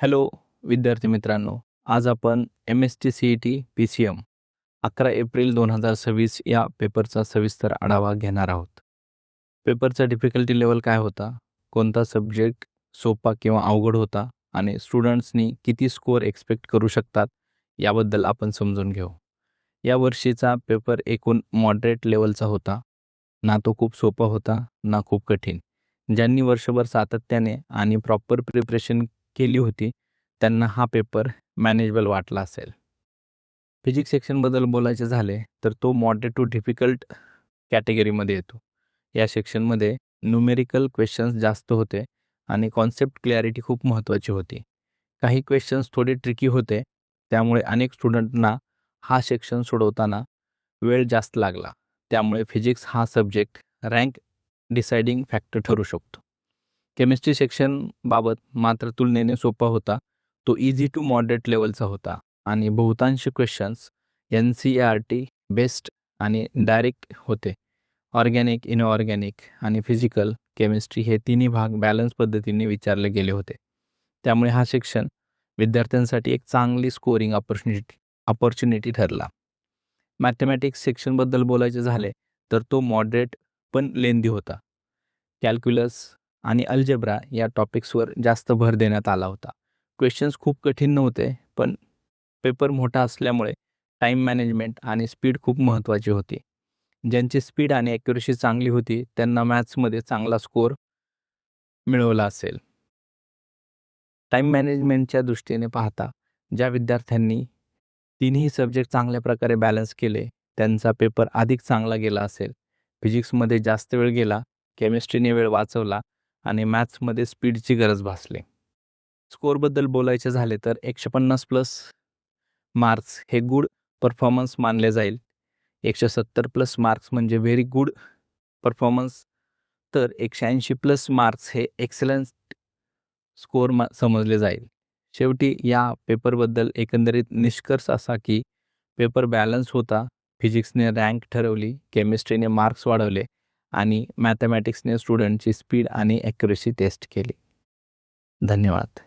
Hello विद्यार्थी मित्रांनो, आज आपण MST-CET PCM 11 एप्रिल 2026 या पेपरचा सविस्तर आढावा घेणार आहोत. पेपरचा डिफिकल्टी लेवल काय होता, कोणता सब्जेक्ट सोपा किंवा अवघड होता आणि स्टुडंट्सनी किती स्कोअर एक्सपेक्ट करू शकतात याबद्दल आपण समजून घेऊ. या वर्षीचा पेपर एकूण मॉडरेट लेवलचा होता. ना तो खूप सोपा होता ना खूप कठीण. ज्यांनी वर्षभर सातत्याने आणि प्रॉपर प्रिपरेशन केली होती त्यांना हा पेपर मॅनेजेबल वाटला असेल. फिजिक्स सेक्शनबद्दल बोलायचे झाले तर तो मॉडरेट टू डिफिकल्ट कॅटेगरीमध्ये येतो. या सेक्शनमध्ये न्यूमेरिकल क्वेश्चन्स जास्त होते आणि कॉन्सेप्ट क्लॅरिटी खूप महत्त्वाची होती. काही क्वेश्चन्स थोडे ट्रिकी होते, त्यामुळे अनेक स्टुडंटना हा सेक्शन सोडवताना वेळ जास्त लागला. त्यामुळे फिजिक्स हा सब्जेक्ट रँक डिसाइडिंग फॅक्टर ठरू शकतो. केमिस्ट्री सेक्शनबाबत मात्र तुलनेने सोपा होता. तो इझी टू मॉडरेट लेवलचा होता आणि बहुतांश क्वेश्चन्स NCERT बेस्ड आणि डायरेक्ट होते. ऑर्गॅनिक, इनऑर्गॅनिक आणि फिजिकल केमिस्ट्री हे तिन्ही भाग बॅलन्स पद्धतीने विचारले गेले होते. त्यामुळे हा सेक्शन विद्यार्थ्यांसाठी एक चांगली स्कोरिंग ऑपॉर्च्युनिटी ठरला. मॅथमॅटिक्स सेक्शनबद्दल बोलायचे झाले तर तो मॉडरेट पण लेंदी होता. कॅल्क्युलस आणि अल्जेब्रा या टॉपिक्सवर जास्त भर देण्यात आला होता. क्वेश्चन्स खूप कठीण नव्हते, पण पेपर मोठा असल्यामुळे टाईम मॅनेजमेंट आणि स्पीड खूप महत्त्वाची होती. ज्यांची स्पीड आणि ॲक्युरसी चांगली होती त्यांना मॅथ्समध्ये चांगला स्कोअर मिळवला असेल. टाईम मॅनेजमेंटच्या दृष्टीने पाहता ज्या विद्यार्थ्यांनी तिन्ही सब्जेक्ट चांगल्या प्रकारे बॅलन्स केले त्यांचा पेपर अधिक चांगला गेला असेल. फिजिक्समध्ये जास्त वेळ गेला, केमिस्ट्रीने वेळ वाचवला आणि मॅथ्समध्ये स्पीडची गरज भासली. स्कोअरबद्दल बोलायचे झाले तर 150+ मार्क्स हे गुड परफॉर्मन्स मानले जाईल. 170+ मार्क्स म्हणजे व्हेरी गुड परफॉर्मन्स, तर 180+ मार्क्स हे एक्सलन्स स्कोअर समजले जाईल. शेवटी या पेपरबद्दल एकंदरीत निष्कर्ष असा की पेपर बॅलन्स होता. फिजिक्सने रँक ठरवली, केमिस्ट्रीने मार्क्स वाढवले आणि मॅथमॅटिक्सने स्टुडंटची स्पीड आणि ॲक्युरसी टेस्ट केली. धन्यवाद.